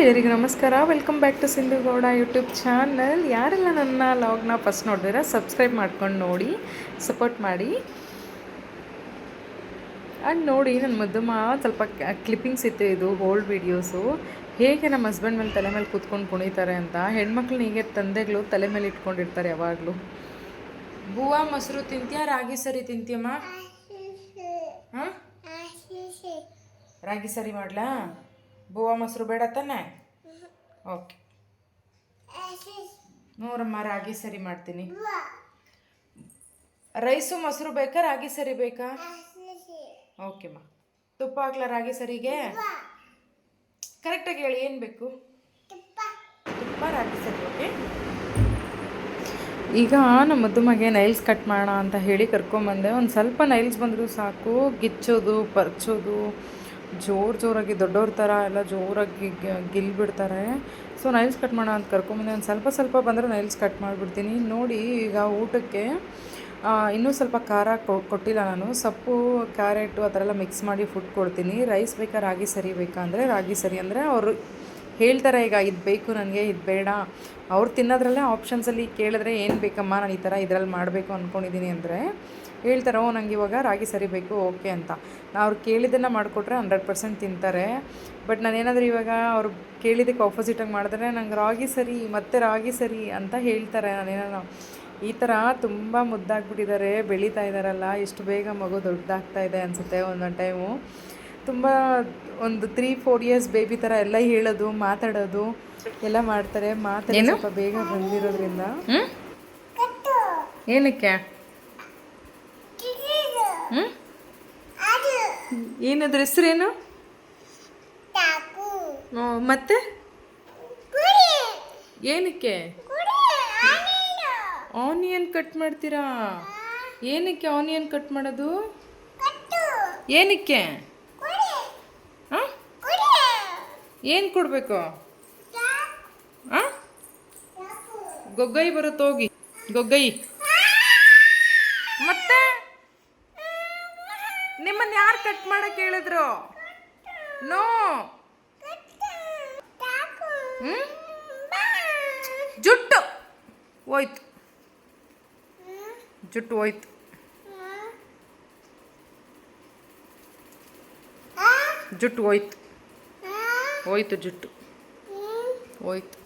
ಎಲ್ಲರಿಗೂ ನಮಸ್ಕಾರ. Welcome back to Sindhu Gowda YouTube channel. ಯಾರೆಲ್ಲ ನನ್ನ ಲಾಗ್ನ ಫಸ್ಟ್ ನೋಡಿದ್ರೆ ಸಬ್ಸ್ಕ್ರೈಬ್ ಮಾಡ್ಕೊಂಡು ನೋಡಿ, ಸಪೋರ್ಟ್ ಮಾಡಿ. ಆ್ಯಂಡ್ ನೋಡಿ, ನನ್ನ ಮದ್ದಮ್ಮ ಸ್ವಲ್ಪ ಕ್ಲಿಪ್ಪಿಂಗ್ಸ್ ಇತ್ತು, ಇದು ಓಲ್ಡ್ ವೀಡಿಯೋಸು. ಹೇಗೆ ನಮ್ಮ ಹಸ್ಬೆಂಡ್ ಮೇಲೆ ತಲೆ ಮೇಲೆ ಕೂತ್ಕೊಂಡು ಕುಣಿತಾರೆ ಅಂತ. ಹೆಣ್ಮಕ್ಳನ್ನ ಹೀಗೆ ತಂದೆಗಳು ತಲೆ ಮೇಲೆ ಇಟ್ಕೊಂಡಿರ್ತಾರೆ ಯಾವಾಗಲೂ. ಬೂವಾ ಮೊಸರು ತಿಂತೀಯಾ, ರಾಗಿ ಸರಿ ತಿಂತೀಯಮ್ಮ? ಹಾಂ, ರಾಗಿ ಸರಿ ಮಾಡಲಾ? ಬೂವಾ ಮೊಸರು ಬೇಡ ತಾನೆ? ಓಕೆ ನೋಡಮ್ಮ, ರಾಗಿ ಸರಿ ಮಾಡ್ತೀನಿ. ರೈಸು ಮೊಸರು ಬೇಕಾ, ರಾಗಿ ಸರಿ ಬೇಕಾ? ಓಕೆಮ್ಮ. ತುಪ್ಪ ಹಾಕ್ಲಾ ರಾಗಿ ಸರಿಗೆ? ಕರೆಕ್ಟಾಗಿ ಹೇಳಿ, ಏನು ಬೇಕು? ತುಪ್ಪ, ರಾಗಿ ಸರಿ. ಓಕೆ. ಈಗ ನಮ್ಮ ಮದುಮಗೆ ನೈಲ್ಸ್ ಕಟ್ ಮಾಡೋಣ ಅಂತ ಹೇಳಿ ಕರ್ಕೊಂಬಂದೆ. ಒಂದು ಸ್ವಲ್ಪ ನೈಲ್ಸ್ ಬಂದರೂ ಸಾಕು, ಗಿಚ್ಚೋದು ಪರ್ಚೋದು ಜೋರಾಗಿ ದೊಡ್ಡವ್ರ ಥರ ಎಲ್ಲ ಜೋರಾಗಿ ಗಿಲ್ಬಿಡ್ತಾರೆ. ಸೊ ನೈಲ್ಸ್ ಕಟ್ ಮಾಡೋಣ ಅಂತ ಕರ್ಕೊಂಬಂದೆ. ಒಂದು ಸ್ವಲ್ಪ ಬಂದರೆ ನೈಲ್ಸ್ ಕಟ್ ಮಾಡಿಬಿಡ್ತೀನಿ. ನೋಡಿ, ಈಗ ಊಟಕ್ಕೆ ಇನ್ನೂ ಸ್ವಲ್ಪ ಖಾರ ಕೊಟ್ಟಿಲ್ಲ ನಾನು. ಸೊಪ್ಪು, ಕ್ಯಾರೆಟು ಆ ಥರ ಎಲ್ಲ ಮಿಕ್ಸ್ ಮಾಡಿ ಫುಡ್ ಕೊಡ್ತೀನಿ. ರೈಸ್ ಬೇಕಾ, ರಾಗಿ ಸರಿ ಬೇಕಾ ಅಂದರೆ ರಾಗಿ ಸರಿ ಅಂದರೆ ಅವರು ಹೇಳ್ತಾರೆ, ಈಗ ಇದು ಬೇಕು ನನಗೆ, ಇದು ಬೇಡ. ಅವ್ರು ತಿನ್ನೋದ್ರಲ್ಲೇ ಆಪ್ಷನ್ಸಲ್ಲಿ ಕೇಳಿದ್ರೆ ಏನು ಬೇಕಮ್ಮ, ನಾನು ಈ ಥರ ಇದರಲ್ಲಿ ಮಾಡಬೇಕು ಅಂದ್ಕೊಂಡಿದ್ದೀನಿ ಅಂದರೆ ಹೇಳ್ತಾರೆ, ನನಗೆ ಇವಾಗ ರಾಗಿ ಸರಿ ಬೇಕು, ಓಕೆ ಅಂತ. ನಾನು ಅವ್ರು ಕೇಳಿದ್ದನ್ನು ಮಾಡಿಕೊಟ್ರೆ 100% ತಿಂತಾರೆ. ಬಟ್ ನಾನೇನಾದರೂ ಇವಾಗ ಅವ್ರು ಕೇಳಿದ್ದಕ್ಕೆ ಆಪೋಸಿಟಾಗಿ ಮಾಡಿದ್ರೆ ನಂಗೆ ರಾಗಿ ಸರಿ, ಮತ್ತೆ ರಾಗಿ ಸರಿ ಅಂತ ಹೇಳ್ತಾರೆ. ನಾನೇನೋ ಈ ಥರ ತುಂಬ ಮುದ್ದಾಗ್ಬಿಟ್ಟಿದ್ದಾರೆ, ಬೆಳೀತಾ ಇದ್ದಾರಲ್ಲ, ಎಷ್ಟು ಬೇಗ ಮಗು ದೊಡ್ಡದಾಗ್ತಾ ಇದೆ ಅನಿಸುತ್ತೆ. ಒಂದೊಂದು ಟೈಮು ತುಂಬ ಒಂದು 3-4 ಇಯರ್ಸ್ ಬೇಬಿ ಥರ ಎಲ್ಲ ಹೇಳೋದು, ಮಾತಾಡೋದು ಎಲ್ಲ ಮಾಡ್ತಾರೆ. ಮಾತಾಡಿ ಸ್ವಲ್ಪ ಬೇಗ ಬಂದಿರೋದ್ರಿಂದ. ಏನಕ್ಕೆ? ಏನದ್ರ ಹೆಸ್ರೇನು? ಮತ್ತೆ ಏನಕ್ಕೆ ಆನಿಯನ್ ಕಟ್ ಮಾಡ್ತೀರಾ? ಏನಕ್ಕೆ ಆನಿಯನ್ ಕಟ್ ಮಾಡೋದು? ಏನಕ್ಕೆ? ಹಾಂ, ಏನು ಕೊಡಬೇಕು? ಹಾಂ, ಗೊಗ್ಗೈ ಬರುತ್ತೆ, ಹೋಗಿ ಗೊಗ್ಗೈ. ಮತ್ತೆ ನಿಮ್ಮನ್ನು ಯಾರು ಕಟ್ ಮಾಡಕ್ಕೆ ಹೇಳಿದ್ರು? ನೋ. ಜುಟ್ಟು ಹೋಯ್ತು, ಜುಟ್ಟು ಹೋಯ್ತು. ಜುಟ್ಟು ಹೋಯ್ತು, ಹೋಯ್ತು ಜುಟ್ಟು ಹೋಯ್ತು,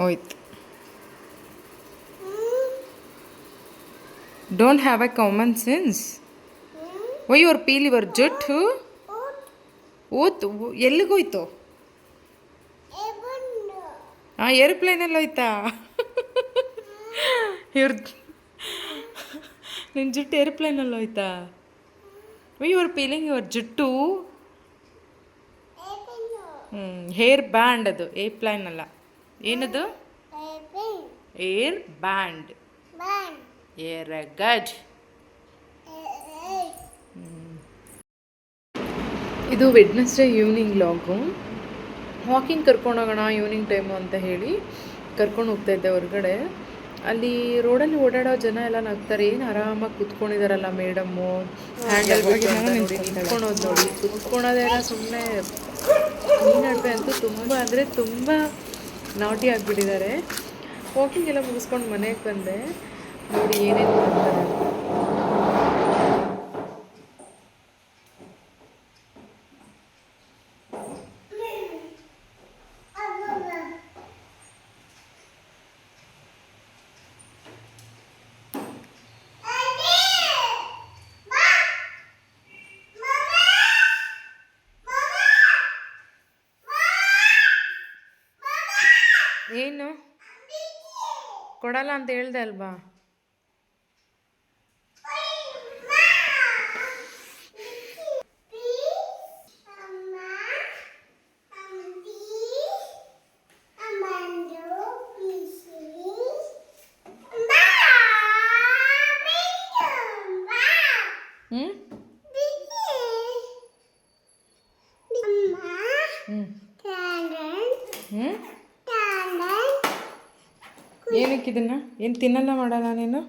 ಹೋಯ್ತು. Don't have a common sense. Why you are peel your juttu? ಓತು ಎಲ್ಲಿಗೋಯ್ತು? ಹಾಂ, ಏರೋಪ್ಲೇನಲ್ಲಿ ಹೋಯ್ತಾ? ನಿನ್ನ ಜುಟ್ಟು ಏರೋಪ್ಲೇನಲ್ಲಿ ಹೋಯ್ತಾ? Why you are peeling your ಜುಟ್ಟು? ಹೇರ್ ಬ್ಯಾಂಡ್ ಅದು, ಏರ್ಪ್ಲೈನ್ ಅಲ್ಲ. ಏನದು? Air band. ಏರ್ ಗಡ್. ಇದು ವೆಡ್ನೆಸ್ಡೇ ಈವ್ನಿಂಗ್ ಲಾಗು. ವಾಕಿಂಗ್ ಕರ್ಕೊಂಡೋಗೋಣ ಈವ್ನಿಂಗ್ ಟೈಮು ಅಂತ ಹೇಳಿ ಕರ್ಕೊಂಡು ಹೋಗ್ತಾಯಿದ್ದೆ ಹೊರಗಡೆ. ಅಲ್ಲಿ ರೋಡಲ್ಲಿ ಓಡಾಡೋ ಜನ ಎಲ್ಲ ನಗ್ತಾರೆ, ಏನು ಆರಾಮಾಗಿ ಕುತ್ಕೊಂಡಿದ್ದಾರಲ್ಲ ಮೇಡಮ್ಮು, ಹ್ಯಾಂಡಲ್ ನಿಂತ್ಕೊಳೋದು ನೋಡಿ. ಕುತ್ಕೊಳೋದೆಲ್ಲ ಸುಮ್ಮನೆ. ಈ ನಡುವೆ ಅಂತೂ ತುಂಬ ಅಂದರೆ ತುಂಬ ನಾಟಿ ಆಗಿಬಿಟ್ಟಿದ್ದಾರೆ. ವಾಕಿಂಗ್ ಎಲ್ಲ ಮುಗಿಸ್ಕೊಂಡು ಮನೆಗೆ ಬಂದೆ. ನೋಡಿ ಏನೇನು ಮಾಡ್ತಾರೆ. ಏನು ಕೊಡಲ್ಲ ಅಂತ ಹೇಳ್ದೆ ಅಲ್ವಾ? ಏನಕ್ಕೆ ಇದನ್ನು ಏನು ತಿನ್ನಲ್ಲ ಮಾಡಲ್ಲ ನೀನು?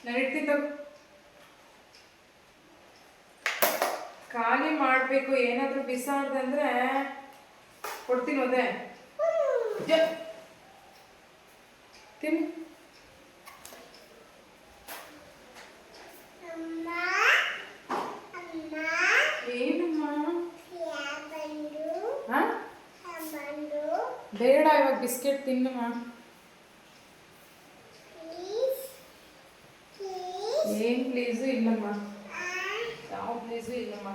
ನಾನು ಇಡ್ತೀನಿ. ಖಾಲಿ ಮಾಡಬೇಕು. ಏನಾದರೂ ಬಿಸಾಡ್ದೆ ಅಂದರೆ ಕೊಡ್ತೀನಿ. ಅದೇ ತಿನ್ನು. ಏನಮ್ಮ? ಬೇಡ, ಇವಾಗ ಬಿಸ್ಕೆಟ್ ತಿನ್ನಮ್ಮ. ಏನು ಪ್ಲೀಸು ಇಲ್ಲಮ್ಮ. ಯಾವ ಪ್ಲೀಸು ಇಲ್ಲಮ್ಮ.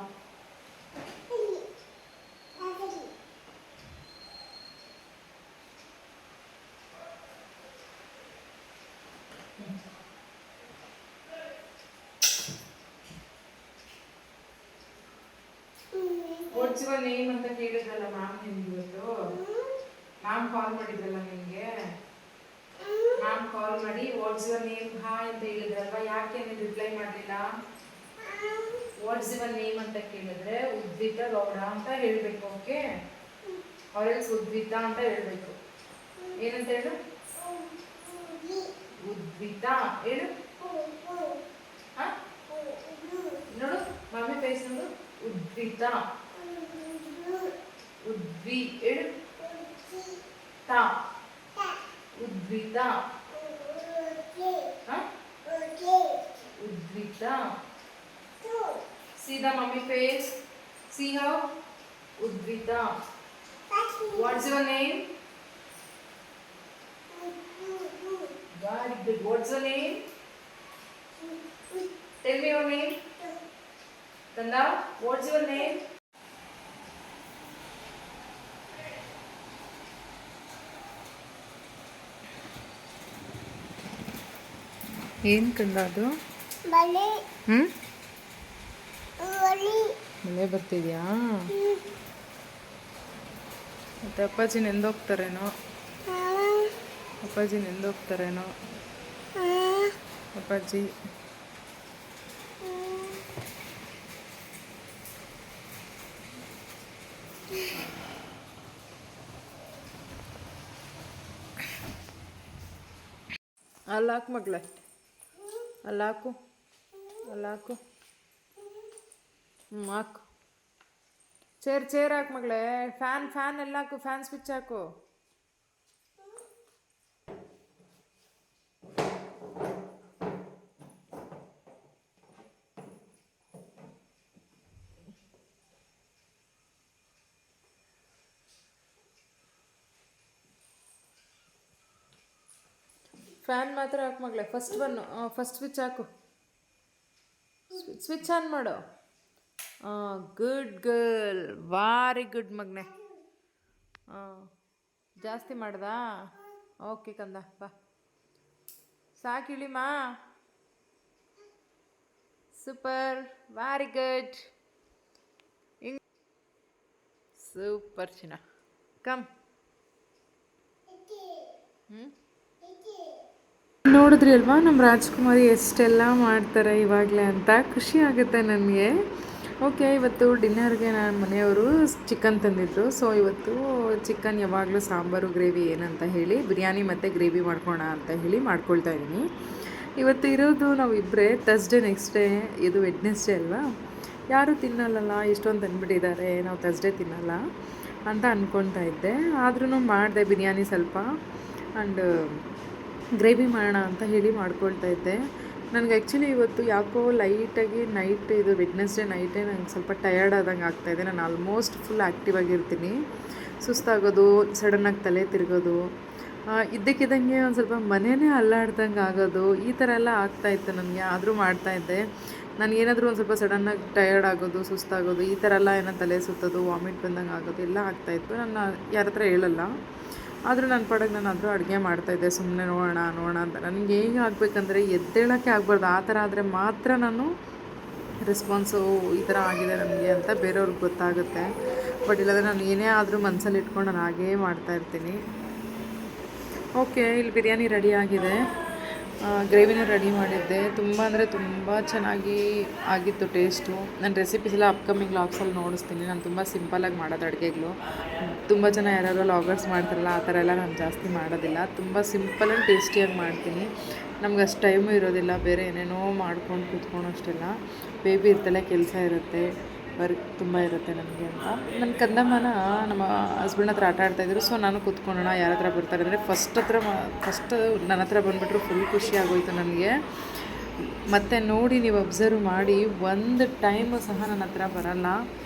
ವಾಟ್ಸ್ ಯುವರ್ ನೇಮ್ ಅಂತ ಕೇಳಿದ್ರಲ್ಲ ಮ್ಯಾಮ್ ನಿಮ್ಗೆ ಇವತ್ತು. ಮ್ಯಾಮ್ ಕಾಲ್ ಮಾಡಿದ್ರಲ್ಲ ನಿಮಗೆ. ಮ್ಯಾಮ್ ಕಾಲ್ ಮಾಡಿ ವಾಟ್ಸ್ ಯುವರ್ ನೇಮ್ ಹಾಯ್ ಅಂತ ಹೇಳಿದ್ರಲ್ವಾ, ಯಾಕೆ ನೀವು ರಿಪ್ಲೈ ಮಾಡಲಿಲ್ಲ? ವಾಟ್ಸ್ ಯುವರ್ ನೇಮ್ ಅಂತ ಕೇಳಿದ್ರೆ ಉದ್ವಿತ ಗೌಡ ಅಂತ ಹೇಳಬೇಕು. ಓಕೆ, ಆರೆಲ್ಸ್ ಉದ್ವಿತ ಅಂತ ಹೇಳಬೇಕು. ಏನಂತ ಹೇಳು? ಉದ್ವಿತ ಹೇಳು. ಹಾಂ ನೋಡು, ಮಾಮಿ ಫೇಸ್ ನೋಡು. ಉದ್ವಿತ. ಉದ್ವಿ ಹೇಳು. ತಾ. ಉದ್ವಿತ. ಉದ್ವಿತ. See the mommy face. See how? Udvita. What's your name? Very good. What's your name? Tell me your name. Kanda, what's your name? ಏನು ಕಂದ ಅದು? ಮಳೆ ಬರ್ತಿದ್ಯಾ? ಮತ್ತೆ ಅಪ್ಪಾಜಿ ನೆಂದೋಗ್ತಾರೇನೋ. ಅಪ್ಪಾಜಿ ನೆಂದೋಗ್ತಾರೇನೋ. ಅಪ್ಪಾಜಿ ಅಲ್ಲಾಕು ಮಗಳೇ, ಅಲ್ಲಾಕು, ಅಲ್ಲಾಕು. ಹಾಕು. ಚೇರ್ ಹಾಕು ಮಗಳೇ. ಫ್ಯಾನ್ ಎಲ್ಲ ಹಾಕು. ಫ್ಯಾನ್ ಸ್ವಿಚ್ ಹಾಕು. ಫ್ಯಾನ್ ಮಾತ್ರ ಹಾಕು ಮಗಳೇ. ಫಸ್ಟ್ ಸ್ವಿಚ್ ಹಾಕು. ಸ್ವಿಚ್ ಆನ್ ಮಾಡು. ಗುಡ್ ಗರ್ಲ್, ವಾರಿ ಗುಡ್ ಮಗನೆ. ಜಾಸ್ತಿ ಮಾಡ್ದಾ? ಓಕೆ ಕಂದ, ಬಾ. ಸಾಕಿಳಿಮಾ. ಸೂಪರ್, ವಾರಿ ಗುಡ್. ಸೂಪರ್ ಚಿನ್ನ. ಕಮ್. ನೋಡಿದ್ರಿ ಅಲ್ವಾ ನಮ್ಮ ರಾಜ್ಕುಮಾರಿ ಎಷ್ಟೆಲ್ಲ ಮಾಡ್ತಾರೆ ಇವಾಗಲೇ ಅಂತ. ಖುಷಿ ಆಗುತ್ತೆ ನನಗೆ. ಓಕೆ, ಇವತ್ತು ಡಿನ್ನರ್ಗೆ ನನ್ನ ಮನೆಯವರು ಚಿಕನ್ ತಂದಿದ್ರು. ಸೊ ಇವತ್ತು ಚಿಕನ್ ಯಾವಾಗಲೂ ಸಾಂಬಾರು ಗ್ರೇವಿ ಏನಂತ ಹೇಳಿ ಬಿರಿಯಾನಿ ಮತ್ತು ಗ್ರೇವಿ ಮಾಡ್ಕೋಣ ಅಂತ ಹೇಳಿ ಮಾಡ್ಕೊಳ್ತಾ ಇದ್ದೀನಿ. ಇವತ್ತು ಇರೋದು ನಾವು ಇಬ್ಬರೇ. ಥರ್ಸ್ಡೇ ನೆಕ್ಸ್ಟ್ ಡೇ, ಇದು ವೆಡ್ನೆಸ್ಡೇ ಅಲ್ವಾ, ಯಾರೂ ತಿನ್ನಲ್ಲ. ಇಷ್ಟೊಂದು ತಂದುಬಿಟ್ಟಿದ್ದಾರೆ, ನಾವು ಥರ್ಸ್ಡೇ ತಿನ್ನಲ್ಲ ಅಂತ ಅಂದ್ಕೊಳ್ತಾ ಇದ್ದೆ. ಆದ್ರೂ ಮಾಡಿದೆ ಬಿರಿಯಾನಿ ಸ್ವಲ್ಪ ಆ್ಯಂಡ್ ಗ್ರೇವಿ ಮಾಡೋಣ ಅಂತ ಹೇಳಿ ಮಾಡ್ಕೊಳ್ತಾ ಇದ್ದೆ. ನನಗೆ ಆ್ಯಕ್ಚುಲಿ ಇವತ್ತು ಯಾಕೋ ಲೈಟಾಗಿ ನೈಟ್, ಇದು ವೆಡ್ನೆಸ್ಡೇ ನೈಟೇ ನಂಗೆ ಸ್ವಲ್ಪ ಟಯರ್ಡ್ ಆದಂಗೆ ಆಗ್ತಾಯಿದೆ. ನಾನು ಆಲ್ಮೋಸ್ಟ್ ಫುಲ್ ಆ್ಯಕ್ಟಿವ್ ಆಗಿರ್ತೀನಿ. ಸುಸ್ತಾಗೋದು, ಸಡನ್ನಾಗಿ ತಲೆ ತಿರುಗೋದು, ಇದ್ದಕ್ಕಿದ್ದಂಗೆ ಒಂದು ಸ್ವಲ್ಪ ಮನೆಯೇ ಅಲ್ಲಾಡ್ದಂಗೆ ಆಗೋದು, ಈ ಥರ ಎಲ್ಲ ಆಗ್ತಾಯಿತ್ತು ನನಗೆ. ಆದರೂ ಮಾಡ್ತಾಯಿದ್ದೆ. ನನಗೇನಾದರೂ ಒಂದು ಸ್ವಲ್ಪ ಸಡನ್ನಾಗಿ ಟಯರ್ಡ್ ಆಗೋದು, ಸುಸ್ತಾಗೋದು, ಈ ಥರ ಎಲ್ಲ ಏನೋ ತಲೆ ಸುತ್ತೋದು, ವಾಮಿಟ್ ಬಂದಂಗೆ ಆಗೋದು ಎಲ್ಲ ಆಗ್ತಾಯಿತ್ತು. ನಾನು ಯಾರ ಹತ್ರ ಹೇಳಲ್ಲ. ಆದರೂ ನನ್ನ ಪಾಡಿಗೆ ನಾನು ಆದರೂ ಅಡುಗೆ ಮಾಡ್ತಾಯಿದ್ದೆ, ಸುಮ್ಮನೆ ನೋಡೋಣ ಅಂತ. ನನಗೆ ಹೇಗೆ ಆಗಬೇಕಂದ್ರೆ ಎದ್ದೇಳೋಕ್ಕೆ ಆಗಬಾರ್ದು. ಆ ಥರ ಆದರೆ ಮಾತ್ರ ನಾನು ರೆಸ್ಪಾನ್ಸು ಈ ಥರ ಆಗಿದೆ ನನಗೆ ಅಂತ ಬೇರೆಯವ್ರಿಗೆ ಗೊತ್ತಾಗುತ್ತೆ. ಬಟ್ ಇಲ್ಲಾಂದರೆ ನಾನು ಏನೇ ಆದರೂ ಮನಸ್ಸಲ್ಲಿ ಇಟ್ಕೊಂಡು ನಾನು ಹಾಗೇ ಮಾಡ್ತಾಯಿರ್ತೀನಿ. ಓಕೆ, ಇಲ್ಲಿ ಬಿರಿಯಾನಿ ರೆಡಿ ಆಗಿದೆ. ಗ್ರೇವಿನೂ ರೆಡಿ ಮಾಡಿದ್ದೆ. ತುಂಬ ಅಂದರೆ ತುಂಬ ಚೆನ್ನಾಗಿ ಆಗಿತ್ತು ಟೇಸ್ಟು. ನನ್ನ ರೆಸಿಪೀಸ್ ಎಲ್ಲ ಅಪ್ಕಮಿಂಗ್ ವ್ಲಾಗ್ಸಲ್ಲಿ ನೋಡಿಸ್ತೀನಿ. ನಾನು ತುಂಬ ಸಿಂಪಲಾಗಿ ಮಾಡೋದು ಅಡುಗೆಗಳು. ತುಂಬ ಜನ ಯಾರ್ಯಾರೋ ವ್ಲಾಗರ್ಸ್ ಮಾಡ್ತಾರಲ್ಲ ಆ ಥರ ಎಲ್ಲ ನಾನು ಜಾಸ್ತಿ ಮಾಡೋದಿಲ್ಲ. ತುಂಬ ಸಿಂಪಲ್ ಆ್ಯಂಡ್ ಟೇಸ್ಟಿಯಾಗಿ ಮಾಡ್ತೀನಿ. ನಮ್ಗೆ ಅಷ್ಟು ಟೈಮು ಇರೋದಿಲ್ಲ ಬೇರೆ ಏನೇನೋ ಮಾಡ್ಕೊಂಡು ಕೂತ್ಕೊಳ್ಳೋಷ್ಟೆಲ್ಲ. ಬೇಬಿ ಇರ್ತಾಳೆ, ಕೆಲಸ ಇರುತ್ತೆ, ವರ್ಕ್ ತುಂಬ ಇರುತ್ತೆ ನನಗೆ ಅಂತ. ನನ್ನ ಕಂದಮ್ಮನ ನಮ್ಮ ಹಸ್ಬೆಂಡ್ ಹತ್ರ ಆಟ ಆಡ್ತಾಯಿದ್ರು. ಸೊ ನಾನು ಕೂತ್ಕೊಳ್ಳೋಣ, ಯಾರ ಹತ್ರ ಬರ್ತಾರೆ ಅಂದರೆ ಫಸ್ಟ್ ನನ್ನ ಹತ್ರ ಬಂದುಬಿಟ್ರು. ಫುಲ್ ಖುಷಿ ಆಗೋಯಿತು ನನಗೆ. ಮತ್ತು ನೋಡಿ ನೀವು ಅಬ್ಸರ್ವ್ ಮಾಡಿ, ಒಂದು ಟೈಮು ಸಹ ನನ್ನ ಹತ್ರ ಬರಲ್ಲ.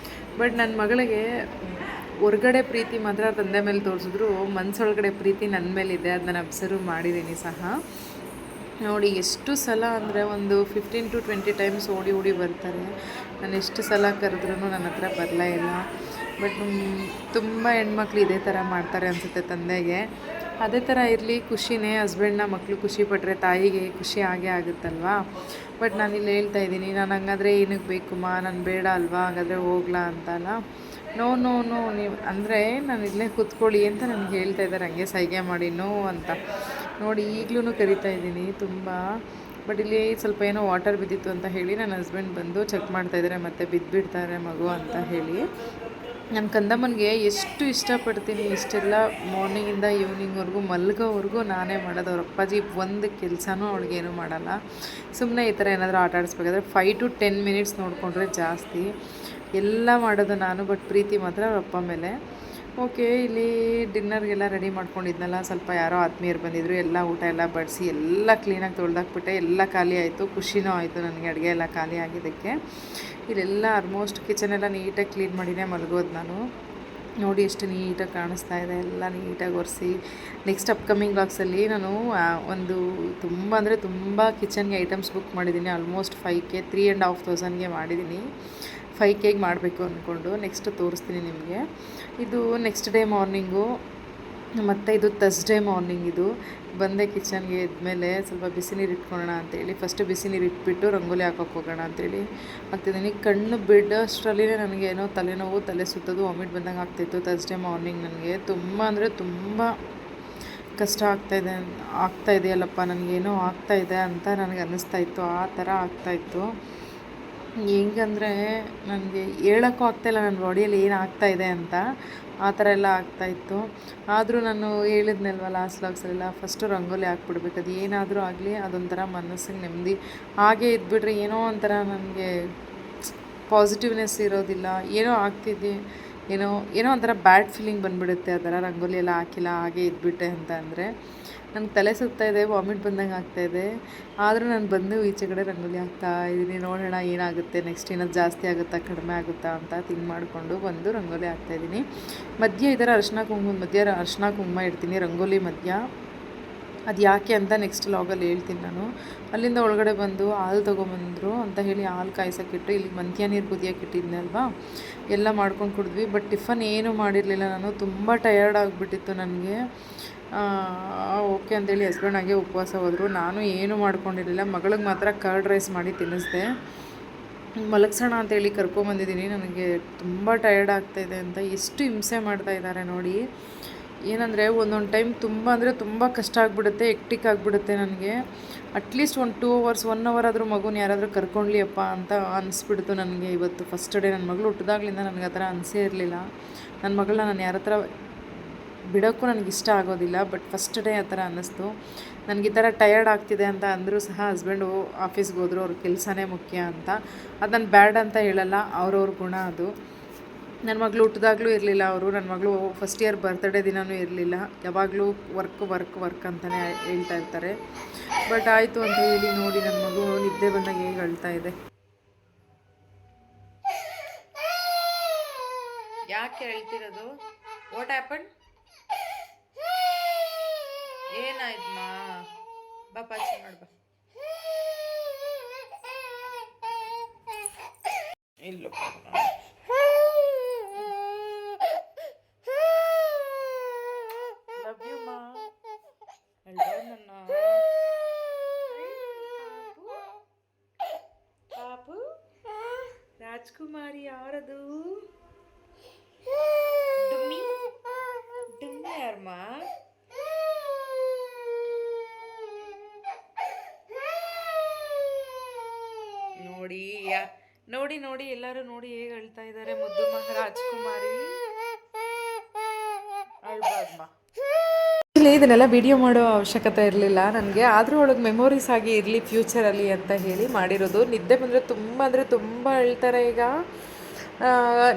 ಬಟ್ ನನ್ನ ಮಗಳಿಗೆ ಹೊರ್ಗಡೆ ಪ್ರೀತಿ ಮಾತ್ರ ತಂದೆ ಮೇಲೆ ತೋರಿಸಿದ್ರು, ಮನಸ್ಸೊಳಗಡೆ ಪ್ರೀತಿ ನನ್ನ ಮೇಲಿದೆ. ಅದು ನಾನು ಅಬ್ಸರ್ವ್ ಮಾಡಿದ್ದೀನಿ ಸಹ. ನೋಡಿ ಎಷ್ಟು ಸಲ ಅಂದರೆ ಒಂದು 15 to 20 ಟೈಮ್ಸ್ ಓಡಿ ಬರ್ತಾರೆ. ನಾನು ಎಷ್ಟು ಸಲ ಕರೆದ್ರೂ ನನ್ನ ಹತ್ರ ಬರಲೇ ಇಲ್ಲ. ಬಟ್ ತುಂಬ ಹೆಣ್ಮಕ್ಳು ಇದೇ ಥರ ಮಾಡ್ತಾರೆ ಅನಿಸುತ್ತೆ ತಂದೆಗೆ. ಅದೇ ಥರ ಇರಲಿ, ಖುಷಿನೇ. ಹಸ್ಬೆಂಡ್ನ ಮಕ್ಕಳು ಖುಷಿ ಪಟ್ಟರೆ ತಾಯಿಗೆ ಖುಷಿ ಆಗೇ ಆಗುತ್ತಲ್ವಾ. ಬಟ್ ನಾನಿಲ್ಲಿ ಹೇಳ್ತಾ ಇದ್ದೀನಿ, ನಾನು ಹಂಗಾದ್ರೆ ಏನಕ್ಕೆ ಬೇಕಮ್ಮ, ನಾನು ಬೇಡ ಅಲ್ವಾ, ಹಾಗಾದರೆ ಹೋಗ್ಲಾ ಅಂತಲ್ಲ. ನೋ ನೀವು ಅಂದರೆ ನಾನು ಇಲ್ಲೇ ಕೂತ್ಕೊಳ್ಳಿ ಅಂತ ನನಗೆ ಹೇಳ್ತಾ ಇದ್ದಾರೆ, ಹಂಗೆ ಸೈಗೆ ಮಾಡಿ ನೋ ಅಂತ. ನೋಡಿ ಈಗಲೂ ಕರಿತಾ ಇದ್ದೀನಿ ತುಂಬ. ಬಟ್ ಇಲ್ಲಿ ಸ್ವಲ್ಪ ಏನೋ ವಾಟರ್ ಬಿದ್ದಿತ್ತು ಅಂತ ಹೇಳಿ ನನ್ನ ಹಸ್ಬೆಂಡ್ ಬಂದು ಚೆಕ್ ಮಾಡ್ತಾಯಿದ್ದಾರೆ, ಮತ್ತು ಬಿದ್ದುಬಿಡ್ತಾರೆ ಮಗು ಅಂತ ಹೇಳಿ. ನನ್ನ ಕಂದಮ್ಮನಿಗೆ ಎಷ್ಟು ಇಷ್ಟಪಡ್ತೀನಿ, ಇಷ್ಟೆಲ್ಲ ಮಾರ್ನಿಂಗಿಂದ ಈವ್ನಿಂಗ್ವರೆಗೂ ಮಲ್ಗೋವರೆಗೂ ನಾನೇ ಮಾಡೋದು. ಅವ್ರ ಅಪ್ಪಾಜಿ ಒಂದು ಕೆಲಸನೂ ಅವಳಿಗೇನು ಮಾಡಲ್ಲ. ಸುಮ್ಮನೆ ಈ ಥರ ಏನಾದರೂ ಆಟ ಆಡಿಸ್ಬೇಕಾದ್ರೆ 5 to 10 ಮಿನಿಟ್ಸ್ ನೋಡಿಕೊಂಡ್ರೆ ಜಾಸ್ತಿ. ಎಲ್ಲ ಮಾಡೋದು ನಾನು, ಬಟ್ ಪ್ರೀತಿ ಮಾತ್ರ ಅವ್ರ ಅಪ್ಪ ಮೇಲೆ. ಓಕೆ, ಇಲ್ಲಿ ಡಿನ್ನರ್ಗೆಲ್ಲ ರೆಡಿ ಮಾಡ್ಕೊಂಡಿದ್ನಲ್ಲ, ಸ್ವಲ್ಪ ಯಾರೋ ಆತ್ಮೀಯರು ಬಂದಿದ್ದರು. ಎಲ್ಲ ಊಟ ಎಲ್ಲ ಬಡಿಸಿ ಎಲ್ಲ ಕ್ಲೀನಾಗಿ ತೊಳೆದಾಕ್ಬಿಟ್ಟೆ. ಎಲ್ಲ ಖಾಲಿ ಆಯಿತು. ಖುಷಿನೂ ಆಯಿತು ನನಗೆ ಅಡುಗೆ ಎಲ್ಲ ಖಾಲಿ ಆಗಿದ್ದಕ್ಕೆ. ಇಲ್ಲೆಲ್ಲ ಆಲ್ಮೋಸ್ಟ್ ಕಿಚನೆಲ್ಲ ನೀಟಾಗಿ ಕ್ಲೀನ್ ಮಾಡಿನೇ ಮಲಗೋದು ನಾನು. ನೋಡಿ ಎಷ್ಟು ನೀಟಾಗಿ ಕಾಣಿಸ್ತಾ ಇದೆ, ಎಲ್ಲ ನೀಟಾಗಿ ಒರೆಸಿ. ನೆಕ್ಸ್ಟ್ ಅಪ್ಕಮಿಂಗ್ ವ್ಲಾಗ್ಸಲ್ಲಿ ನಾನು ಒಂದು ತುಂಬ ಅಂದರೆ ತುಂಬ ಕಿಚನ್ಗೆ ಐಟಮ್ಸ್ ಬುಕ್ ಮಾಡಿದ್ದೀನಿ. ಆಲ್ಮೋಸ್ಟ್ 5K 3,500ಗೆ ಮಾಡಿದ್ದೀನಿ. 5Kಗೆ ಮಾಡಬೇಕು ಅಂದ್ಕೊಂಡು ನೆಕ್ಸ್ಟ್ ತೋರಿಸ್ತೀನಿ ನಿಮಗೆ. ಇದು ನೆಕ್ಸ್ಟ್ ಡೇ ಮಾರ್ನಿಂಗು, ಮತ್ತು ಇದು ಥರ್ಸ್ಡೇ ಮಾರ್ನಿಂಗ್. ಇದು ಬಂದೆ ಕಿಚನ್ಗೆ ಎದ್ಮೇಲೆ ಸ್ವಲ್ಪ ಬಿಸಿ ನೀರು ಇಟ್ಕೊಳ್ಳೋಣ ಅಂತೇಳಿ ಫಸ್ಟ್ ಬಿಸಿ ನೀರು ಇಟ್ಬಿಟ್ಟು ರಂಗೋಲಿ ಹಾಕೋಕೆ ಹೋಗೋಣ ಅಂತೇಳಿ ಹಾಕ್ತಿದ್ದೀನಿ. ಕಣ್ಣು ಬಿಡೋಷ್ಟರಲ್ಲಿ ನನಗೇನೋ ತಲೆನೋವು, ತಲೆ ಸುತ್ತೋದು, ವಾಮಿಟ್ ಬಂದಂಗೆ ಆಗ್ತಾಯಿತ್ತು. ಥರ್ಸ್ಡೇ ಮಾರ್ನಿಂಗ್ ನನಗೆ ತುಂಬ ಅಂದರೆ ತುಂಬ ಕಷ್ಟ ಆಗ್ತಾಯಿದೆಯಲ್ಲಪ್ಪ, ನನಗೇನೋ ಆಗ್ತಾಯಿದೆ ಅಂತ ನನಗೆ ಅನ್ನಿಸ್ತಾಯಿತ್ತು. ಆ ಥರ ಆಗ್ತಾಯಿತ್ತು. ಹೆಂಗಂದರೆ ನನಗೆ ಹೇಳೋಕ್ಕೂ ಆಗ್ತಾಯಿಲ್ಲ ನನ್ನ ಬಾಡಿಯಲ್ಲಿ ಏನು ಆಗ್ತಾಯಿದೆ ಅಂತ. ಆ ಥರ ಎಲ್ಲ ಆಗ್ತಾಯಿತ್ತು. ಆದರೂ ನಾನು ಹೇಳಿದ್ನಲ್ವ ಲಾಸ್ಟ್ ವ್ಲಾಗ್ಸಲ್ಲೆಲ್ಲ, ಫಸ್ಟು ರಂಗೋಲಿ ಹಾಕ್ಬಿಡ್ಬೇಕು. ಅದು ಏನಾದರೂ ಆಗಲಿ ಅದೊಂಥರ ಮನಸ್ಸಿಗೆ ನೆಮ್ಮದಿ. ಹಾಗೇ ಇದ್ಬಿಟ್ರೆ ಏನೋ ಒಂಥರ ನನಗೆ ಪಾಸಿಟಿವ್ನೆಸ್ ಇರೋದಿಲ್ಲ. ಏನೋ ಆಗ್ತಿದೆ, ಏನೋ ಒಂಥರ ಬ್ಯಾಡ್ ಫೀಲಿಂಗ್ ಬಂದುಬಿಡುತ್ತೆ. ಆ ಥರ ರಂಗೋಲಿ ಎಲ್ಲ ಹಾಕಿಲ್ಲ, ಹಾಗೆ ಇದ್ಬಿಟ್ಟೆ ಅಂತ ಅಂದರೆ. ನನಗೆ ತಲೆ ಸುತ್ತಾಯಿದೆ, ವಾಮಿಟ್ ಬಂದಂಗೆ ಆಗ್ತಾಯಿದೆ. ಆದರೂ ನಾನು ಬಂದು ಈಚೆ ಕಡೆ ರಂಗೋಲಿ ಹಾಕ್ತಾಯಿದ್ದೀನಿ. ನೋಡೋಣ ಏನಾಗುತ್ತೆ, ನೆಕ್ಸ್ಟ್ ಏನಾದ್ರು ಜಾಸ್ತಿ ಆಗುತ್ತಾ ಕಡಿಮೆ ಆಗುತ್ತಾ ಅಂತ ಥಿಂಕ್ ಮಾಡಿಕೊಂಡು ಬಂದು ರಂಗೋಲಿ ಹಾಕ್ತಾಯಿದ್ದೀನಿ. ಮಧ್ಯೆ ಈ ಥರ ಅರಿಶಿನ ಕುಂಕುಮ ಇಡ್ತೀನಿ ರಂಗೋಲಿ ಮಧ್ಯ. ಅದು ಯಾಕೆ ಅಂತ ನೆಕ್ಸ್ಟ್ ವ್ಲಾಗಲ್ಲಿ ಹೇಳ್ತೀನಿ ನಾನು. ಅಲ್ಲಿಂದ ಒಳಗಡೆ ಬಂದು ಹಾಲು ತೊಗೊಂಬಂದರು ಅಂತ ಹೇಳಿ ಹಾಲು ಕಾಯಿಸೋಕ್ಕಿಟ್ಟು ಇಲ್ಲಿ ಮಂತ್ಯ ನೀರು ಕುದಿಯೋಕೆ ಇಟ್ಟಿದ್ದೆ ಅಲ್ವಾ, ಎಲ್ಲ ಮಾಡ್ಕೊಂಡು ಕುಡಿದ್ವಿ. ಬಟ್ ಟಿಫನ್ ಏನೂ ಮಾಡಿರಲಿಲ್ಲ ನಾನು. ತುಂಬ ಟಯರ್ಡ್ ಆಗಿಬಿಟ್ಟಿತ್ತು ನನಗೆ. ಓಕೆ ಅಂತೇಳಿ ಹಸ್ಬೆಂಡ್ ಹಾಗೆ ಉಪವಾಸ ಹೋದರು. ನಾನು ಏನೂ ಮಾಡ್ಕೊಂಡಿರಲಿಲ್ಲ. ಮಗಳಿಗೆ ಮಾತ್ರ ಕರ್ಡ್ ರೈಸ್ ಮಾಡಿ ತಿನ್ನಿಸ್ದೆ. ಮಲಗಿಸೋಣ ಅಂತೇಳಿ ಕರ್ಕೊಂಬಂದಿದ್ದೀನಿ. ನನಗೆ ತುಂಬ ಟಯರ್ಡ್ ಆಗ್ತಾಯಿದೆ ಅಂತ ಎಷ್ಟು ಹಿಂಸೆ ಮಾಡ್ತಾಯಿದ್ದಾರೆ ನೋಡಿ. ಏನಂದರೆ ಒಂದೊಂದು ಟೈಮ್ ತುಂಬ ಅಂದರೆ ತುಂಬ ಕಷ್ಟ ಆಗಿಬಿಡುತ್ತೆ, ಎಕ್ಟಿಕ್ ಆಗಿಬಿಡುತ್ತೆ ನನಗೆ. ಅಟ್ಲೀಸ್ಟ್ ಒಂದು 2 hours 1 hour ಆದರೂ ಮಗುನ ಯಾರಾದರೂ ಕರ್ಕೊಳ್ಳಿ ಅಪ್ಪ ಅಂತ ಅನಿಸ್ಬಿಡ್ತು ನನಗೆ. ಇವತ್ತು ಫಸ್ಟ್ ಡೇ ನನ್ನ ಮಗಳು ಹುಟ್ಟಿದಾಗ್ಲಿಂದ ನನಗೆ ಆ ಥರ ಅನಿಸೇ ಇರಲಿಲ್ಲ. ನನ್ನ ಮಗಳನ್ನ ನಾನು ಯಾರ ಹತ್ರ ಬಿಡೋಕ್ಕೂ ನನಗಿಷ್ಟ ಆಗೋದಿಲ್ಲ. ಬಟ್ ಫಸ್ಟ್ ಡೇ ಆ ಥರ ಅನ್ನಿಸ್ತು. ನನಗೆ ಈ ಥರ ಟಯರ್ಡ್ ಆಗ್ತಿದೆ ಅಂತ ಅಂದರೂ ಸಹ ಹಸ್ಬೆಂಡು ಆಫೀಸ್ಗೆ ಹೋದರು, ಅವ್ರ ಕೆಲಸನೇ ಮುಖ್ಯ ಅಂತ. ಅದು ನಾನು ಬ್ಯಾಡ್ ಅಂತ ಹೇಳಲ್ಲ, ಅವ್ರವ್ರ ಗುಣ ಅದು. ನನ್ನ ಮಗಳು ಹುಟ್ಟಿದಾಗಲೂ ಇರಲಿಲ್ಲ ಅವರು. ನನ್ನ ಮಗಳು ಫಸ್ಟ್ ಇಯರ್ ಬರ್ತ್ಡೇ ದಿನವೂ ಇರಲಿಲ್ಲ. ಯಾವಾಗಲೂ ವರ್ಕ್ ಅಂತಲೇ ಹೇಳ್ತಾ ಇರ್ತಾರೆ. ಬಟ್ ಆಯಿತು ಅಂತ ಹೇಳಿ ನೋಡಿ ನನ್ನ ಮಗು ನಿದ್ದೆ ಬಂದಾಗ ಹೇಗೆ ಅಳ್ತಾ ಇದೆ. ಯಾಕೆ ಹೇಳ್ತಿರೋದು? What happen? ಏನಾಯ್ತಮ್ಮ? ಬಾ ಪಾಚಿ ಮಾಡ್ಬಾ. ಇಲ್ಲ ಲವ್ ಯು ಮಾ. ನನ್ನ ಪಾಪು ರಾಜ್ಕುಮಾರಿ ಯಾರದು? ಡುಮ್ಮಿ ಡುಮ್ಮಿ ಯಾರಮ್ಮ? ನೋಡಿ ನೋಡಿ ಎಲ್ಲರೂ ನೋಡಿ ಹೇಗೆ ಅಳ್ತಾ ಇದ್ದಾರೆ. ಮುದ್ದು ರಾಜ್ಕುಮಾರಿ ಅಳ್ಬಾರ್ದಮ್ಮ. ಇದನ್ನೆಲ್ಲ ವಿಡಿಯೋ ಮಾಡೋ ಅವಶ್ಯಕತೆ ಇರಲಿಲ್ಲ ನನಗೆ, ಆದರೂ ಒಳಗೆ ಮೆಮೊರೀಸ್ ಆಗಿ ಇರಲಿ ಫ್ಯೂಚರಲ್ಲಿ ಅಂತ ಹೇಳಿ ಮಾಡಿರೋದು. ನಿದ್ದೆ ಬಂದರೆ ತುಂಬ ಅಂದರೆ ತುಂಬ ಅಳ್ತಾರೆ ಈಗ.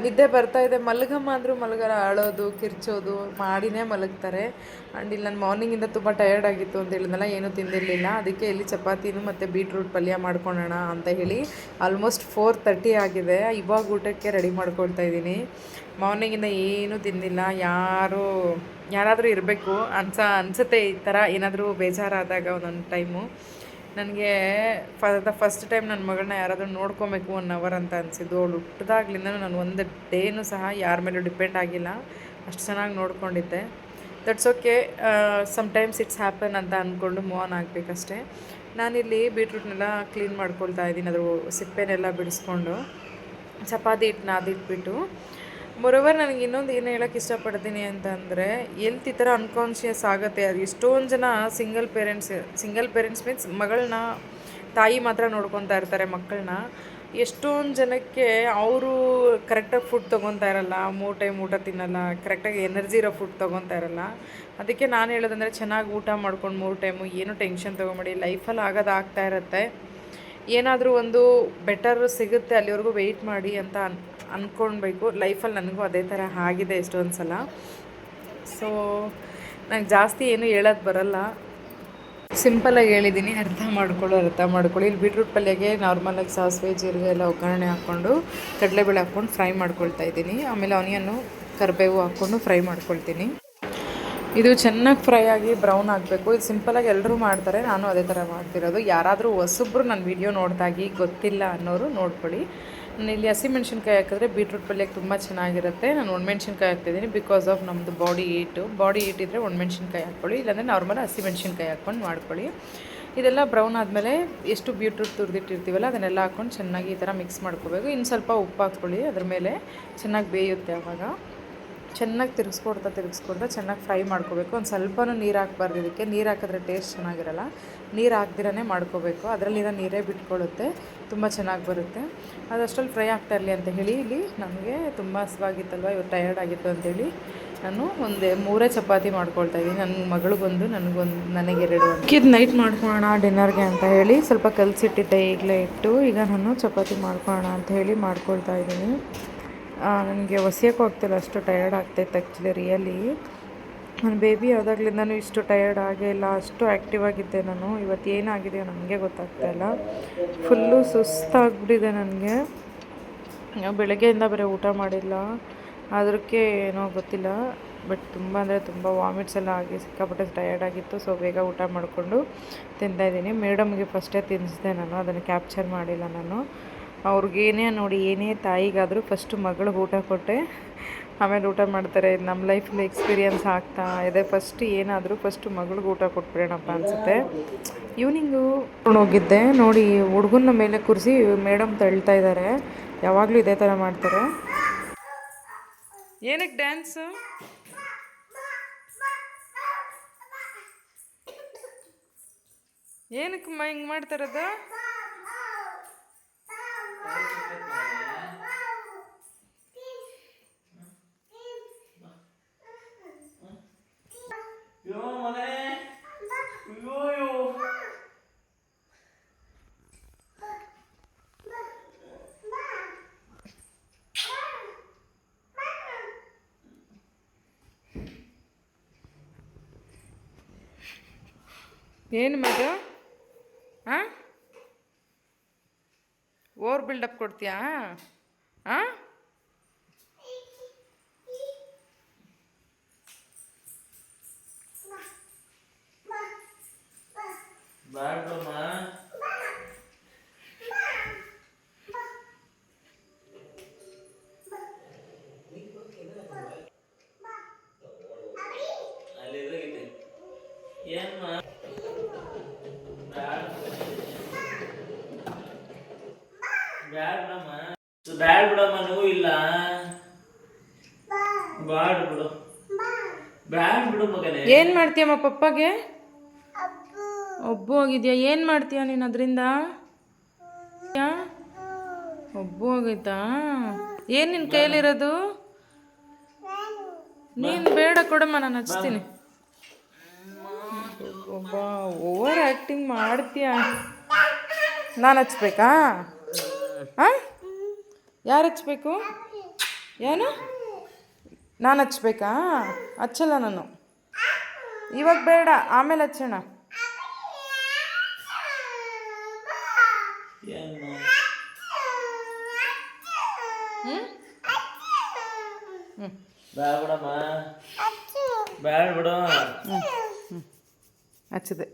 ನಿದ್ದೆ ಬರ್ತಾಯಿದೆ ಮಲಗಮ್ಮ ಅಂದರೂ ಮಲಗಲ್ಲ, ಅಳೋದು ಕಿರ್ಚೋದು ಮಾಡಿನೇ ಮಲಗ್ತಾರೆ. ಆ್ಯಂಡ್ ಇಲ್ಲಿ ನಾನು ಮಾರ್ನಿಂಗಿಂದ ತುಂಬ ಟಯರ್ಡ್ ಆಗಿತ್ತು ಅಂತ ಹೇಳಿದ್ನಲ್ಲ, ಏನೂ ತಿಂದಿರಲಿಲ್ಲ. ಅದಕ್ಕೆ ಇಲ್ಲಿ ಚಪಾತಿನೂ ಮತ್ತು ಬೀಟ್ರೂಟ್ ಪಲ್ಯ ಮಾಡ್ಕೊಳ್ಳೋಣ ಅಂತ ಹೇಳಿ ಆಲ್ಮೋಸ್ಟ್ 4:30 ಆಗಿದೆ. ಇವಾಗ ಊಟಕ್ಕೆ ರೆಡಿ ಮಾಡ್ಕೊಳ್ತಾ ಇದ್ದೀನಿ. ಮಾರ್ನಿಂಗಿಂದ ಏನೂ ತಿಂದಿಲ್ಲ. ಯಾರಾದರೂ ಇರಬೇಕು ಅನಿಸುತ್ತೆ ಈ ಥರ ಏನಾದರೂ ಬೇಜಾರಾದಾಗ ಒಂದೊಂದು ಟೈಮು. ನನಗೆ ಫಸ್ಟ್ ಟೈಮ್ ನನ್ನ ಮಗಳನ್ನ ಯಾರಾದರೂ ನೋಡ್ಕೊಬೇಕು 1 ಅವರ್ ಅಂತ ಅನಿಸಿದ್ದು. ಅವಳು ಹುಟ್ಟಿದಾಗ್ಲಿಂದನೂ ನಾನು ಒಂದು ಡೇನೂ ಸಹ ಯಾರ ಮೇಲೂ ಡಿಪೆಂಡ್ ಆಗಿಲ್ಲ, ಅಷ್ಟು ಚೆನ್ನಾಗಿ ನೋಡ್ಕೊಂಡಿದ್ದೆ. That's okay, sometimes it's happen ಅಂತ ಅಂದ್ಕೊಂಡು ಮೂವ್ ಆನ್ ಆಗಬೇಕಷ್ಟೇ. ನಾನಿಲ್ಲಿ ಬೀಟ್ರೂಟ್ನೆಲ್ಲ ಕ್ಲೀನ್ ಮಾಡ್ಕೊಳ್ತಾ ಇದ್ದೀನಿ, ಅದ್ರ ಸಿಪ್ಪೆನೆಲ್ಲ ಬಿಡಿಸ್ಕೊಂಡು ಚಪಾತಿ ಹಿಟ್ಟು ನಾದಿಟ್ಬಿಟ್ಟು. ಮೊರೋವರ್ ನನಗೆ ಇನ್ನೊಂದು ಏನು ಹೇಳೋಕ್ಕೆ ಇಷ್ಟಪಡ್ತೀನಿ ಅಂತಂದರೆ, ಎಲ್ತ್ ಈ ಥರ ಅನ್ಕಾನ್ಷಿಯಸ್ ಆಗುತ್ತೆ. ಅದು ಎಷ್ಟೊಂದು ಜನ ಸಿಂಗಲ್ ಪೇರೆಂಟ್ಸ್ ಮೀನ್ಸ್ ಮಗಳನ್ನ ತಾಯಿ ಮಾತ್ರ ನೋಡ್ಕೊತಾ ಇರ್ತಾರೆ ಮಕ್ಕಳನ್ನ. ಎಷ್ಟೊಂದು ಜನಕ್ಕೆ ಅವರು ಕರೆಕ್ಟಾಗಿ ಫುಡ್ ತೊಗೊತಾ ಇರಲ್ಲ, 3 ಟೈಮ್ ಊಟ ತಿನ್ನಲ್ಲ, ಕರೆಕ್ಟಾಗಿ ಎನರ್ಜಿ ಇರೋ ಫುಡ್ ತೊಗೊತಾ ಇರಲ್ಲ. ಅದಕ್ಕೆ ನಾನು ಹೇಳೋದಂದರೆ, ಚೆನ್ನಾಗಿ ಊಟ ಮಾಡ್ಕೊಂಡು 3 ಟೈಮು ಏನೂ ಟೆನ್ಷನ್ ತೊಗೊಂಬೇಡಿ. ಲೈಫಲ್ಲಿ ಆಗ್ತಾ ಇರುತ್ತೆ. ಏನಾದರೂ ಒಂದು ಬೆಟರ್ ಸಿಗುತ್ತೆ ಅಲ್ಲಿವರೆಗೂ ವೆಯ್ಟ್ ಮಾಡಿ ಅಂತ ಅಂದ್ಕೊಳ್ಬೇಕು. ಲೈಫಲ್ಲಿ ನನಗೂ ಅದೇ ಥರ ಆಗಿದೆ ಎಷ್ಟೊಂದು ಸಲ. ಸೊ ನಂಗೆ ಜಾಸ್ತಿ ಏನೂ ಹೇಳೋದು ಬರಲ್ಲ, ಸಿಂಪಲಾಗಿ ಹೇಳಿದ್ದೀನಿ, ಅರ್ಥ ಮಾಡ್ಕೊಳ್ಳಿ. ಇಲ್ಲಿ ಬೀಟ್ರೂಟ್ ಪಲ್ಯಗೆ ನಾರ್ಮಲಾಗಿ ಸಾಸಿವೆ ಜೀರಿಗೆ ಎಲ್ಲ ಒಗ್ಗರಣೆ ಹಾಕ್ಕೊಂಡು ಕಡಲೆಬೇಳೆ ಹಾಕ್ಕೊಂಡು ಫ್ರೈ ಮಾಡ್ಕೊಳ್ತಾ ಇದ್ದೀನಿ. ಆಮೇಲೆ ಆನಿಯನ್ನು ಕರಿಬೇವು ಹಾಕ್ಕೊಂಡು ಫ್ರೈ ಮಾಡ್ಕೊಳ್ತೀನಿ. ಇದು ಚೆನ್ನಾಗಿ ಫ್ರೈ ಆಗಿ ಬ್ರೌನ್ ಆಗಬೇಕು. ಇದು ಸಿಂಪಲಾಗಿ ಎಲ್ಲರೂ ಮಾಡ್ತಾರೆ, ನಾನು ಅದೇ ಥರ ಮಾಡ್ತಿರೋದು. ಯಾರಾದರೂ ಹೊಸಬ್ರು ನನ್ನ ವೀಡಿಯೋ ನೋಡಿದಾಗಿ ಗೊತ್ತಿಲ್ಲ ಅನ್ನೋರು ನೋಡ್ಕೊಳ್ಳಿ. ನಾನು ಇಲ್ಲಿ ಹಸಿಮೆಣ್ಸಿನ್ಕಾಯಿ ಹಾಕಿದ್ರೆ ಬೀಟ್ರೂಟ್ ಪಲ್ಯಕ್ಕೆ ತುಂಬ ಚೆನ್ನಾಗಿರುತ್ತೆ. ನಾನು ಒಣಮೆಣ್ಸಿನ್ಕಾಯಿ ಹಾಕ್ತಿದ್ದೀನಿ ಬಿಕಾಸ್ ಆಫ್ ನಮ್ಮದು ಬಾಡಿ ಹೀಟ್ ಇದ್ದರೆ ಒಣಮೆಣ್ಸಿನ್ಕಾಯಿ ಹಾಕ್ಕೊಳ್ಳಿ, ಇಲ್ಲಾಂದರೆ ನಾರ್ಮಲ್ ಹಸಿಮೆಣ್ಸಿನ್ಕಾಯಿ ಹಾಕ್ಕೊಂಡು ಮಾಡ್ಕೊಳ್ಳಿ. ಇದೆಲ್ಲ ಬ್ರೌನ್ ಆದಮೇಲೆ ಎಷ್ಟು ಬೀಟ್ರೂಟ್ ತುರಿದಿಟ್ಟಿರ್ತೀವಲ್ಲ ಅದನ್ನೆಲ್ಲ ಹಾಕ್ಕೊಂಡು ಚೆನ್ನಾಗಿ ಈ ಥರ ಮಿಕ್ಸ್ ಮಾಡ್ಕೋಬೇಕು. ಇನ್ನು ಸ್ವಲ್ಪ ಉಪ್ಪು ಹಾಕ್ಕೊಳ್ಳಿ, ಅದ್ರ ಮೇಲೆ ಚೆನ್ನಾಗಿ ಬೇಯುತ್ತೆ. ಆವಾಗ ಚೆನ್ನಾಗಿ ತಿರುಗಿಸ್ಕೊಡ್ತಾ ಚೆನ್ನಾಗಿ ಫ್ರೈ ಮಾಡ್ಕೋಬೇಕು. ಒಂದು ಸ್ವಲ್ಪನೂ ನೀರು ಹಾಕ್ಬಾರ್ದು ಇದಕ್ಕೆ. ನೀರು ಹಾಕಿದ್ರೆ ಟೇಸ್ಟ್ ಚೆನ್ನಾಗಿರಲ್ಲ. ನೀರು ಹಾಕ್ದಿರೇ ಮಾಡ್ಕೋಬೇಕು, ಅದರಲ್ಲಿರೋ ನೀರೇ ಬಿಟ್ಕೊಳ್ಳುತ್ತೆ, ತುಂಬ ಚೆನ್ನಾಗಿ ಬರುತ್ತೆ. ಅದಷ್ಟರಲ್ಲಿ ಫ್ರೈ ಆಗ್ತಾ ಇರಲಿ ಅಂತ ಹೇಳಿ ಇಲ್ಲಿ ನನಗೆ ತುಂಬ ಹಸಿವಾಗಿತ್ತಲ್ವ, ಇವತ್ತು ಟಯರ್ಡ್ ಆಗಿತ್ತು ಅಂತೇಳಿ ನಾನು 3 ಚಪಾತಿ ಮಾಡ್ಕೊಳ್ತಾ ಇದ್ದೀನಿ. ನನ್ನ ಮಗಳಿಗೊಂದು, ನನಗೆ 2 ಇದು ನೈಟ್ ಮಾಡ್ಕೊಳ್ಳೋಣ ಡಿನ್ನರ್ಗೆ ಅಂತ ಹೇಳಿ ಸ್ವಲ್ಪ ಕಲಸಿಟ್ಟಿದ್ದೆ ಈಗಲೇ ಇಟ್ಟು. ಈಗ ನಾನು ಚಪಾತಿ ಮಾಡ್ಕೊಳ್ಳೋಣ ಅಂತ ಹೇಳಿ ಮಾಡ್ಕೊಳ್ತಾ ಇದ್ದೀನಿ. ನನಗೆ ಒಸಿಯೋಕ್ಕೂ ಆಗ್ತಿಲ್ಲ, ಅಷ್ಟು ಟಯರ್ಡ್ ಆಗ್ತಾಯಿತ್ತು ಆ್ಯಕ್ಚುಲಿ. ರಿಯಲಿ ನನ್ನ ಬೇಬಿ ಆದಾಗ್ಲಿಂದನೂ ಇಷ್ಟು ಟಯರ್ಡ್ ಆಗೇ ಇಲ್ಲ, ಅಷ್ಟು ಆ್ಯಕ್ಟಿವ್ ಆಗಿದ್ದೆ ನಾನು. ಇವತ್ತು ಏನಾಗಿದೆಯೋ ನನಗೆ ಗೊತ್ತಾಗ್ತಾಯಿಲ್ಲ, ಫುಲ್ಲು ಸುಸ್ತಾಗ್ಬಿಟ್ಟಿದೆ ನನಗೆ. ಬೆಳಗ್ಗೆಯಿಂದ ಬರೀ ಊಟ ಮಾಡಿಲ್ಲ, ಅದಕ್ಕೆ ಏನೋ ಗೊತ್ತಿಲ್ಲ. ಬಟ್ ತುಂಬ ಅಂದರೆ ತುಂಬ ವಾಮಿಟ್ಸ್ ಎಲ್ಲ ಆಗಿ ಸಿಕ್ಕಾಪಟ್ಟೆ ಟಯರ್ಡ್ ಆಗಿತ್ತು. ಸೊ ಬೇಗ ಊಟ ಮಾಡಿಕೊಂಡು ತಿಂತಾಯಿದ್ದೀನಿ. ಮೇಡಮ್ಗೆ ಫಸ್ಟೇ ತಿನ್ನಿಸಿದೆ ನಾನು, ಅದನ್ನು ಕ್ಯಾಪ್ಚರ್ ಮಾಡಿಲ್ಲ ನಾನು. ಅವ್ರಿಗೇನೇ ನೋಡಿ, ಏನೇ ತಾಯಿಗಾದರೂ ಫಸ್ಟು ಮಗಳಿಗೆ ಊಟ ಕೊಟ್ಟೆ ಆಮೇಲೆ ಊಟ ಮಾಡ್ತಾರೆ. ಇದು ನಮ್ಮ ಲೈಫಲ್ಲಿ ಎಕ್ಸ್ಪೀರಿಯನ್ಸ್ ಆಗ್ತಾ ಇದೆ. ಫಸ್ಟು ಮಗಳಿಗೆ ಊಟ ಕೊಟ್ಬಿಡೋಣಪ್ಪ ಅನಿಸುತ್ತೆ. ಈವ್ನಿಂಗು ಹೋಗಿದ್ದೆ ನೋಡಿ, ಹುಡುಗನ ಮೇಲೆ ಕೂರಿಸಿ ಮೇಡಮ್ ತಳ್ತಾ ಇದ್ದಾರೆ. ಯಾವಾಗಲೂ ಇದೇ ಥರ ಮಾಡ್ತಾರೆ. ಏನಕ್ಕೆ ಡ್ಯಾನ್ಸು? ಏನಕ್ಕಮ್ಮ ಹಿಂಗೆ ಮಾಡ್ತಾರದು? ಏನು ಮಗ? ಹಾಂ, ಓವರ್ ಬಿಲ್ಡಪ್ ಕೊಡ್ತೀಯಾ? ಹಾಂ, ಬ್ಯಾಡ್ ಬಿಡಮ್ಮ, ನೋವು ಇಲ್ಲ. ಬ್ಯಾಡ್ ಬಿಡು, ಬ್ಯಾಡ್ ಬಿಡು ಮಗನೇ. ಏನು ಮಾಡ್ತೀಯಮ್ಮ ಪಪ್ಪಗೆ? ಒಬ್ಬು ಹೋಗಿದ್ಯಾ? ಏನು ಮಾಡ್ತೀಯ ನೀನು ಅದರಿಂದ? ಒಬ್ಬು ಹೋಗೈತಾ? ಏನು ನಿನ್ನ ಕೈಯಲ್ಲಿರೋದು? ನೀನು ಬೇಡ ಕೊಡಮ್ಮ, ನಾನು ಹಚ್ತೀನಿ. ಒಬ್ಬ ಓವರ್ ಆ್ಯಕ್ಟಿಂಗ್ ಮಾಡ್ತೀಯ. ನಾನು ಹಚ್ಬೇಕಾ? ಹಾಂ, ಯಾರು ಹಚ್ಬೇಕು? ಏನು? ನಾನು ಹಚ್ಬೇಕಾ? ಹಚ್ಚಲ್ಲ ನಾನು ಇವಾಗ, ಬೇಡ, ಆಮೇಲೆ ಹಚ್ಚೋಣ. ಏನು ಹ್ಞೂ ಹ್ಞೂ ಬ್ಯಾಡ ಬಿಡಮ್ಮ, ಬ್ಯಾಡ ಬಿಡು. ಹಚ್ಚಿದೆ.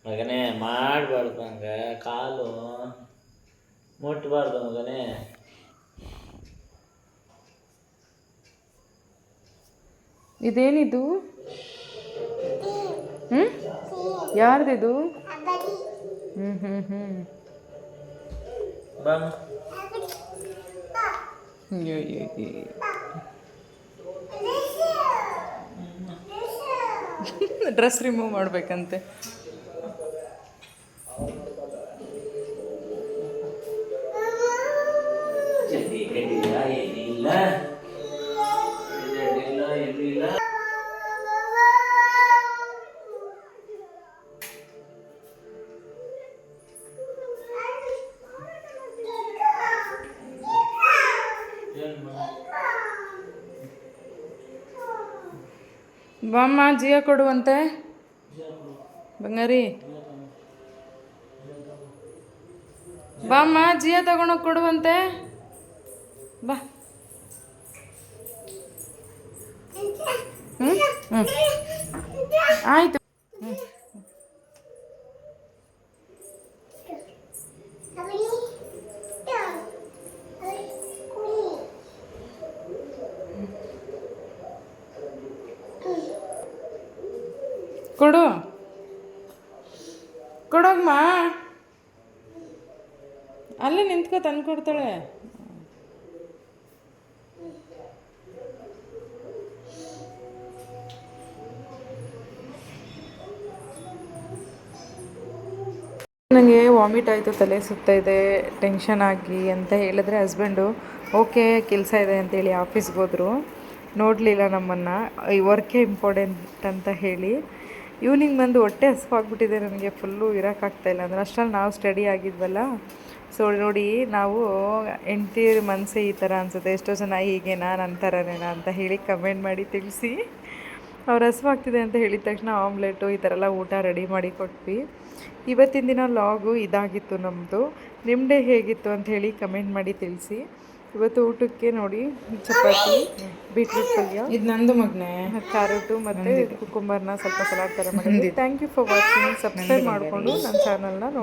ಮಗನೇ ಮಾಡಬಾರ್ದು, ಹಂಗೆ ಕಾಲು ಮುಟ್ಬಾರ್ದು ಮಗನೇ. ಇದೇನಿದು? ಹ್ಞೂ, ಯಾರ್ದಿದು? ಹ್ಞೂ ಹ್ಞೂ ಹ್ಞೂ ಬಾ ಡ್ರೆಸ್ ರಿಮೂವ್ ಮಾಡ್ಬೇಕಂತೆ. ಏನಿಲ್ಲ ಏನಿಲ್ಲ ಏನಿಲ್ಲ. ಬಾಮ್ಮ, ಜಿಯಾ ಕೊಡುವಂತೆ. ಬಂಗಾರಿ, ಬಾಮ್ಮ, ಜಿಯಾ ತಗೊಂಡೋಗಿ ಕೊಡುವಂತೆ. ಬಾ. ಹ್ಞೂ ಹ್ಞೂ ಆಯಿತು. ಹ್ಞೂ ಕೊಡು, ಕೊಡೋಗಮ್ಮ. ಅಲ್ಲೇ ನಿಂತ್ಕೊ, ತಂದು ಕೊಡ್ತಾಳೆ. ನನಗೆ ವಾಮಿಟ್ ಆಯಿತು, ತಲೆ ಸುತ್ತಾ ಇದೆ, ಟೆನ್ಷನ್ ಆಗಿ ಅಂತ ಹೇಳಿದ್ರೆ ಹಸ್ಬೆಂಡು ಓಕೆ ಕೆಲಸ ಇದೆ ಅಂತೇಳಿ ಆಫೀಸ್ಗೆ ಹೋದರು. ನೋಡಲಿಲ್ಲ ನಮ್ಮನ್ನು, ಈ ವರ್ಕೇ ಇಂಪಾರ್ಟೆಂಟ್ ಅಂತ ಹೇಳಿ. ಈವ್ನಿಂಗ್ ಬಂದು ಹೊಟ್ಟೆ ಹಸಿವಾಗ್ಬಿಟ್ಟಿದೆ ನನಗೆ, ಫುಲ್ಲು ಇರೋಕ್ಕಾಗ್ತಾಯಿಲ್ಲ. ಅಂದರೆ ಅಷ್ಟರಲ್ಲಿ ನಾವು ಸ್ಟಡಿ ಆಗಿದ್ವಲ್ಲ. ಸೊ ನೋಡಿ, ನಾವು ಹೆಂಡ್ತಿ ಮನಸ್ಸೇ ಈ ಥರ ಅನಿಸುತ್ತೆ. ಎಷ್ಟೋ ಜನ ಹೀಗೇನಾ, ನನ್ನ ಥರನೇನಾ ಅಂತ ಹೇಳಿ ಕಮೆಂಟ್ ಮಾಡಿ ತಿಳಿಸಿ. ಅವ್ರು ಹಸಿವಾಗ್ತಿದೆ ಅಂತ ಹೇಳಿದ ತಕ್ಷಣ ಆಮ್ಲೆಟು ಈ ಥರ ಎಲ್ಲ ಊಟ ರೆಡಿ ಮಾಡಿ ಕೊಟ್ವಿ. ಇವತ್ತಿನ ದಿನ ಲಾಗು ಇದಾಗಿತ್ತು ನಮ್ಮದು. ನಿಮ್ಮ ಡೇ ಹೇಗಿತ್ತು ಅಂತ ಹೇಳಿ ಕಮೆಂಟ್ ಮಾಡಿ ತಿಳಿಸಿ. ಇವತ್ತು ಊಟಕ್ಕೆ ನೋಡಿ, ಚಪಾತಿ, ಬೀಟ್ರೂಟ್ ಪಲ್ಯ, ಇದು ನಂದು ಮಗನೇ, ಕ್ಯಾರೆಟು ಮತ್ತು ಕುಕುಂಬರ್ನ ಸ್ವಲ್ಪ ಸಲಾಡ್ ಥರ ಮಾಡಿದ್ವಿ. Thank you for watching. Subscribe ಮಾಡಿಕೊಂಡು ನನ್ನ ಚಾನಲ್ನ ನೋಡಿ.